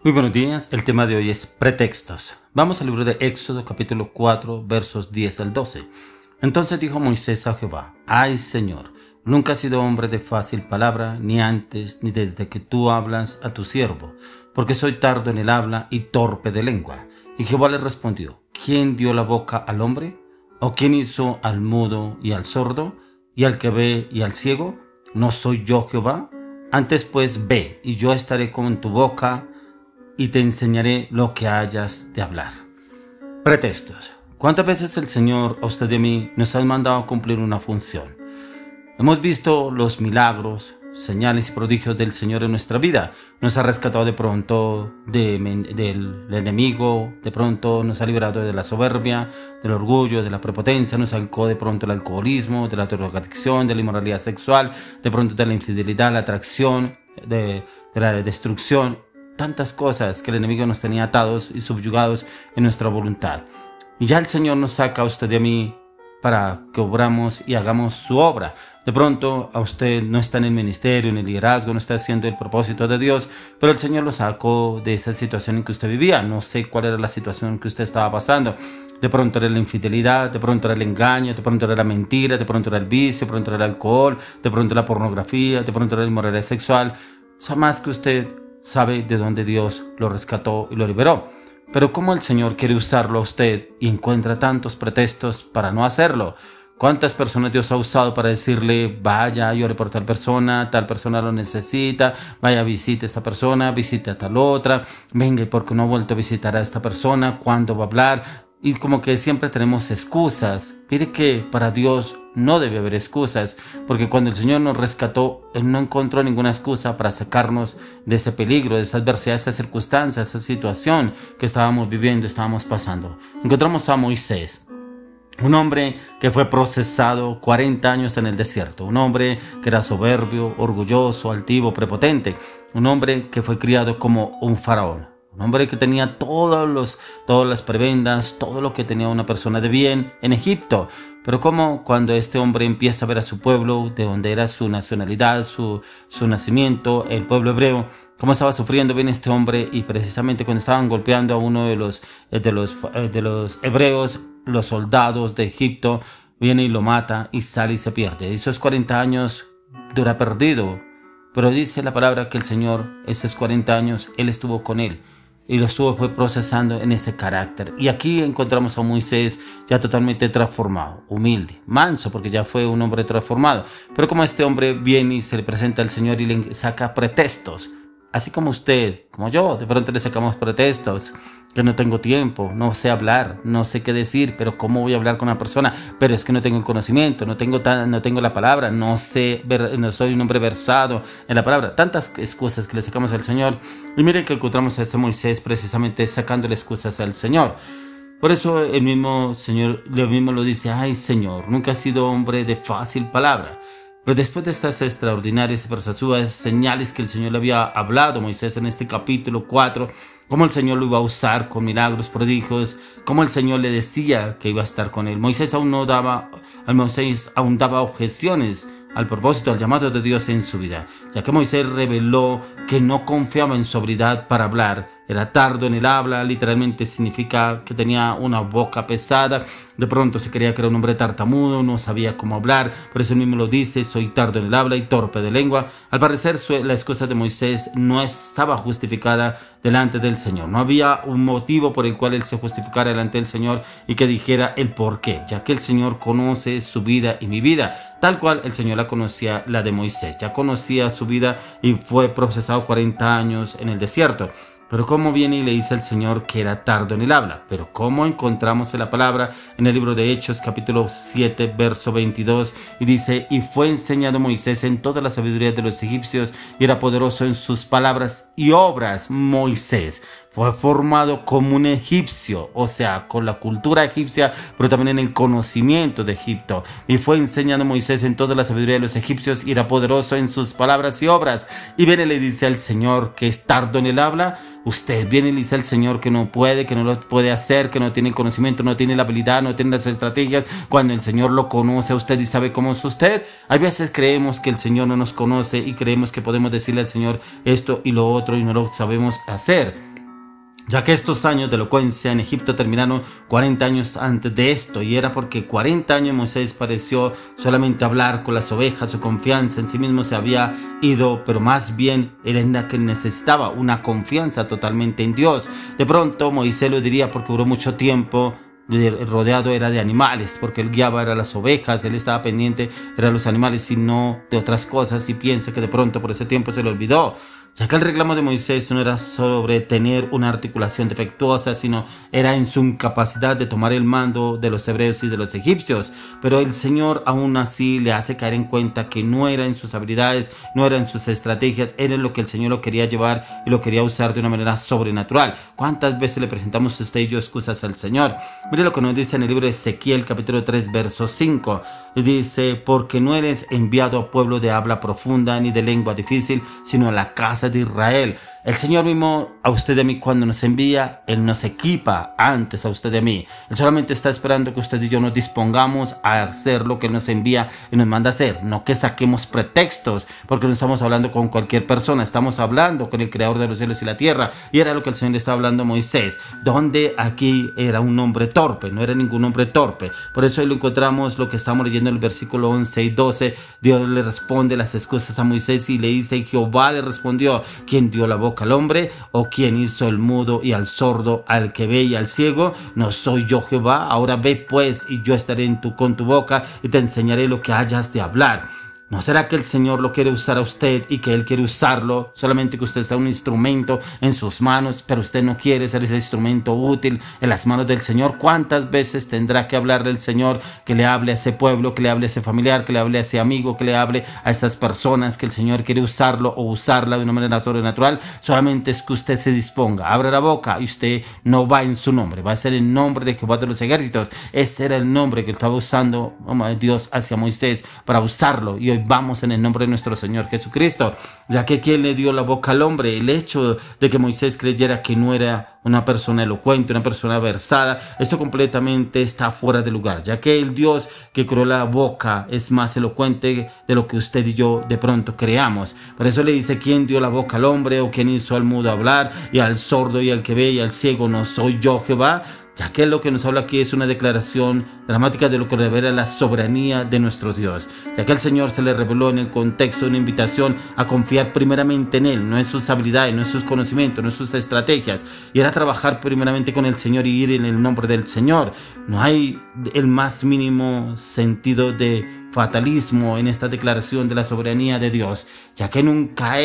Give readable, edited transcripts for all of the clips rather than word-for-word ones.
Muy buenos días, el tema de hoy es pretextos. Vamos al libro de Éxodo capítulo 4 versos 10 al 12. Entonces dijo Moisés a Jehová: Ay Señor, nunca he sido hombre de fácil palabra, ni antes ni desde que tú hablas a tu siervo, porque soy tardo en el habla y torpe de lengua. Y Jehová le respondió: ¿Quién dio la boca al hombre? ¿O quién hizo al mudo y al sordo, y al que ve y al ciego? ¿No soy yo Jehová? Antes pues ve, y yo estaré con tu boca, y te enseñaré lo que hayas de hablar. Pretextos. ¿Cuántas veces el Señor a usted y a mí nos ha mandado a cumplir una función? Hemos visto los milagros, señales y prodigios del Señor en nuestra vida. Nos ha rescatado de pronto del enemigo, de pronto nos ha liberado de la soberbia, del orgullo, de la prepotencia, nos sacó de pronto del alcoholismo, de la drogadicción, de la inmoralidad sexual, de pronto de la infidelidad, la atracción, de la destrucción. Tantas cosas que el enemigo nos tenía atados y subyugados en nuestra voluntad. Y ya el Señor nos saca a usted y a mí para que obramos y hagamos su obra. De pronto a usted no está en el ministerio, en el liderazgo, no está haciendo el propósito de Dios, pero el Señor lo sacó de esa situación en que usted vivía. No sé cuál era la situación que usted estaba pasando. De pronto era la infidelidad, de pronto era el engaño, de pronto era la mentira, de pronto era el vicio, de pronto era el alcohol, de pronto la pornografía, de pronto era la inmoralidad sexual. O sea, más que usted sabe de dónde Dios lo rescató y lo liberó. Pero ¿cómo el Señor quiere usarlo a usted y encuentra tantos pretextos para no hacerlo? ¿Cuántas personas Dios ha usado para decirle: vaya, llore por tal persona lo necesita, vaya, visite a esta persona, visite a tal otra, venga, ¿y por qué no ha vuelto a visitar a esta persona? ¿Cuándo va a hablar? Y como que siempre tenemos excusas. Mire que para Dios no debe haber excusas, porque cuando el Señor nos rescató, Él no encontró ninguna excusa para sacarnos de ese peligro, de esa adversidad, de esa circunstancia, esa situación que estábamos viviendo, estábamos pasando. Encontramos a Moisés, un hombre que fue procesado 40 años en el desierto, un hombre que era soberbio, orgulloso, altivo, prepotente, un hombre que fue criado como un faraón. Un hombre que tenía todas las prebendas, todo lo que tenía una persona de bien en Egipto. Pero como cuando este hombre empieza a ver a su pueblo, de donde era su nacionalidad, su nacimiento, el pueblo hebreo, cómo estaba sufriendo bien este hombre, y precisamente cuando estaban golpeando a uno de los hebreos, los soldados de Egipto, viene y lo mata y sale y se pierde. Esos 40 años dura perdido. Pero dice la palabra que el Señor, esos 40 años, Él estuvo con él. Y fue procesando en ese carácter. Y aquí encontramos a Moisés ya totalmente transformado, humilde, manso, porque ya fue un hombre transformado. Pero como este hombre viene y se le presenta al Señor y le saca pretextos, así como usted, como yo, de pronto le sacamos pretextos, que no tengo tiempo, no sé hablar, no sé qué decir, pero ¿cómo voy a hablar con una persona? Pero es que no tengo el conocimiento, no tengo la palabra, no soy un hombre versado en la palabra. Tantas excusas que le sacamos al Señor. Y miren que encontramos a ese Moisés precisamente sacándole excusas al Señor. Por eso el mismo Señor lo dice: Ay Señor, nunca he sido hombre de fácil palabra. Pero después de estas extraordinarias y persuasivas señales que el Señor le había hablado a Moisés en este capítulo 4, cómo el Señor lo iba a usar con milagros, prodigios, cómo el Señor le decía que iba a estar con él. Moisés aún daba objeciones al propósito, al llamado de Dios en su vida, ya que Moisés reveló que no confiaba en su habilidad para hablar. Era tardo en el habla, literalmente significa que tenía una boca pesada. De pronto se creía que era un hombre tartamudo, no sabía cómo hablar. Por eso mismo lo dice: soy tardo en el habla y torpe de lengua. Al parecer la excusa de Moisés no estaba justificada delante del Señor. No había un motivo por el cual él se justificara delante del Señor y que dijera el por qué, ya que el Señor conoce su vida y mi vida, tal cual el Señor la conocía, la de Moisés. Ya conocía su vida y fue procesado 40 años en el desierto. Pero cómo viene y le dice al Señor que era tardo en el habla. Pero cómo encontramos en la palabra en el libro de Hechos capítulo 7 verso 22, y dice: y fue enseñado Moisés en toda la sabiduría de los egipcios, y era poderoso en sus palabras y obras. Moisés fue formado como un egipcio, o sea, con la cultura egipcia, pero también en el conocimiento de Egipto. Y fue enseñado Moisés en toda la sabiduría de los egipcios, y era poderoso en sus palabras y obras. Y viene y le dice al Señor que es tardo en el habla. Usted viene y le dice al Señor que no puede, que no lo puede hacer, que no tiene el conocimiento, no tiene la habilidad, no tiene las estrategias, cuando el Señor lo conoce a usted y sabe cómo es usted. Hay veces creemos que el Señor no nos conoce y creemos que podemos decirle al Señor esto y lo otro y no lo sabemos hacer. ya que estos años de elocuencia en Egipto terminaron 40 años antes de esto, y era porque 40 años Moisés pareció solamente hablar con las ovejas. Su confianza en sí mismo se había ido, pero más bien era que necesitaba una confianza totalmente en Dios. De pronto Moisés lo diría porque duró mucho tiempo rodeado era de animales, porque él guiaba a las ovejas, él estaba pendiente era los animales y no de otras cosas, y piensa que de pronto por ese tiempo se le olvidó, ya que el reclamo de Moisés no era sobre tener una articulación defectuosa, sino era en su incapacidad de tomar el mando de los hebreos y de los egipcios. Pero el Señor aún así le hace caer en cuenta que no era en sus habilidades, no era en sus estrategias, era en lo que el Señor lo quería llevar y lo quería usar de una manera sobrenatural. ¿Cuántas veces le presentamos a usted y yo excusas al Señor? Mire lo que nos dice en el libro de Ezequiel capítulo 3 verso 5. Dice: porque no eres enviado a pueblo de habla profunda ni de lengua difícil, sino a la casa de Israel. El Señor mismo a usted y a mí, cuando nos envía, Él nos equipa antes a usted y a mí. Él solamente está esperando que usted y yo nos dispongamos a hacer lo que Él nos envía y nos manda a hacer. No que saquemos pretextos, porque no estamos hablando con cualquier persona, estamos hablando con el Creador de los cielos y la tierra. Y era lo que el Señor le estaba hablando a Moisés, donde aquí era un hombre torpe, no era ningún hombre torpe. Por eso ahí lo encontramos, lo que estamos leyendo en el versículo 11 y 12. Dios le responde las excusas a Moisés y le dice: Jehová le respondió, ¿quién dio la boca al hombre? ¿O quién hizo el mudo y al sordo, al que ve y al ciego? ¿No soy yo Jehová? Ahora ve pues, y yo estaré con tu boca y te enseñaré lo que hayas de hablar. ¿No será que el Señor lo quiere usar a usted y que Él quiere usarlo? Solamente que usted sea un instrumento en sus manos, pero usted no quiere ser ese instrumento útil en las manos del Señor. ¿Cuántas veces tendrá que hablarle al Señor, que le hable a ese pueblo, que le hable a ese familiar, que le hable a ese amigo, que le hable a estas personas, que el Señor quiere usarlo o usarla de una manera sobrenatural? Solamente es que usted se disponga, abra la boca, y usted no va en su nombre, va a ser el nombre de Jehová de los ejércitos. Este era el nombre que estaba usando Dios hacia Moisés para usarlo, y hoy vamos en el nombre de nuestro Señor Jesucristo, ya que ¿quién le dio la boca al hombre? El hecho de que Moisés creyera que no era una persona elocuente, una persona versada, esto completamente está fuera de lugar, ya que el Dios que creó la boca es más elocuente de lo que usted y yo de pronto creamos. Por eso le dice: ¿quién dio la boca al hombre? ¿O quién hizo al mudo hablar y al sordo y al que ve y al ciego? ¿No soy yo Jehová? Ya que lo que nos habla aquí es una declaración dramática de lo que revela la soberanía de nuestro Dios, ya que al Señor se le reveló en el contexto de una invitación a confiar primeramente en Él, no en sus habilidades, no en sus conocimientos, no en sus estrategias, y era trabajar primeramente con el Señor y ir en el nombre del Señor. No hay el más mínimo sentido de fatalismo en esta declaración de la soberanía de Dios, ya que nunca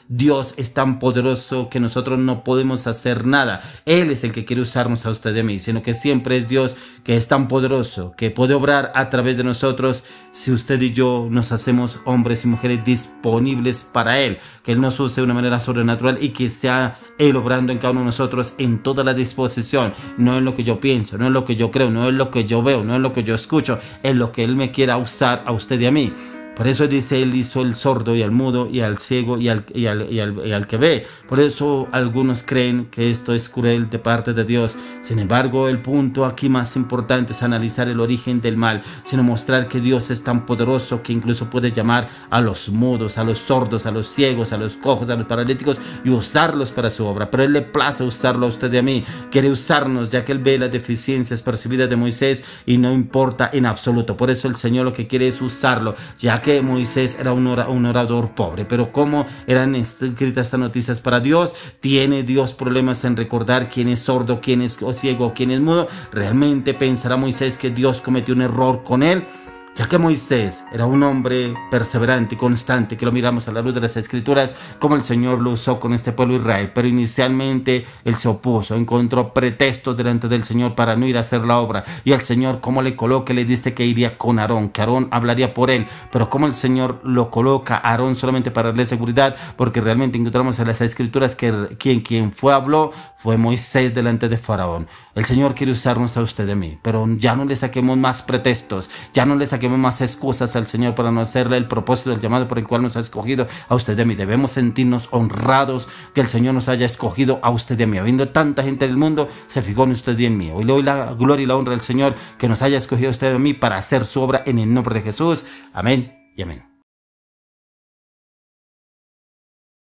Dios es tan poderoso que nosotros no podemos hacer nada. Él es el que quiere usarnos a usted y a mí, sino que siempre es Dios que es tan poderoso, que puede obrar a través de nosotros si usted y yo nos hacemos hombres y mujeres disponibles para Él, que Él nos use de una manera sobrenatural y que sea Él obrando en cada uno de nosotros en toda la disposición, no en lo que yo pienso, no en lo que yo creo, no en lo que yo veo, no en lo que yo escucho, en lo que Él me quiera usar a usted y a mí. Por eso dice: Él hizo el sordo y al mudo y al ciego y al que ve. Por eso algunos creen que esto es cruel de parte de Dios. Sin embargo, el punto aquí más importante es analizar el origen del mal, sino mostrar que Dios es tan poderoso que incluso puede llamar a los mudos, a los sordos, a los ciegos, a los cojos, a los paralíticos y usarlos para su obra. Pero Él le place usarlo a usted y a mí. Quiere usarnos, ya que Él ve las deficiencias percibidas de Moisés y no importa en absoluto. Por eso el Señor lo que quiere es usarlo, ya que Moisés era un orador pobre. Pero ¿cómo eran escritas estas noticias para Dios? ¿Tiene Dios problemas en recordar quién es sordo, quién es ciego, quién es mudo? ¿Realmente pensará Moisés que Dios cometió un error con él? Ya que Moisés era un hombre perseverante y constante, que lo miramos a la luz de las Escrituras, como el Señor lo usó con este pueblo de Israel. Pero inicialmente él se opuso, encontró pretextos delante del Señor para no ir a hacer la obra. Y el Señor, como le coloca, le dice que iría con Aarón, que Aarón hablaría por él. Pero como el Señor lo coloca a Aarón solamente para darle seguridad, porque realmente encontramos en las Escrituras que quien habló fue Moisés delante de Faraón. El Señor quiere usarnos a usted y a mí, pero ya no le saquemos más pretextos, ya no le saquemos más excusas al Señor para no hacerle el propósito del llamado por el cual nos ha escogido a usted y a mí. Debemos sentirnos honrados que el Señor nos haya escogido a usted y a mí. Habiendo tanta gente en el mundo, se fijó en usted y en mí. Hoy le doy la gloria y la honra al Señor que nos haya escogido a usted y a mí para hacer su obra en el nombre de Jesús. Amén y amén.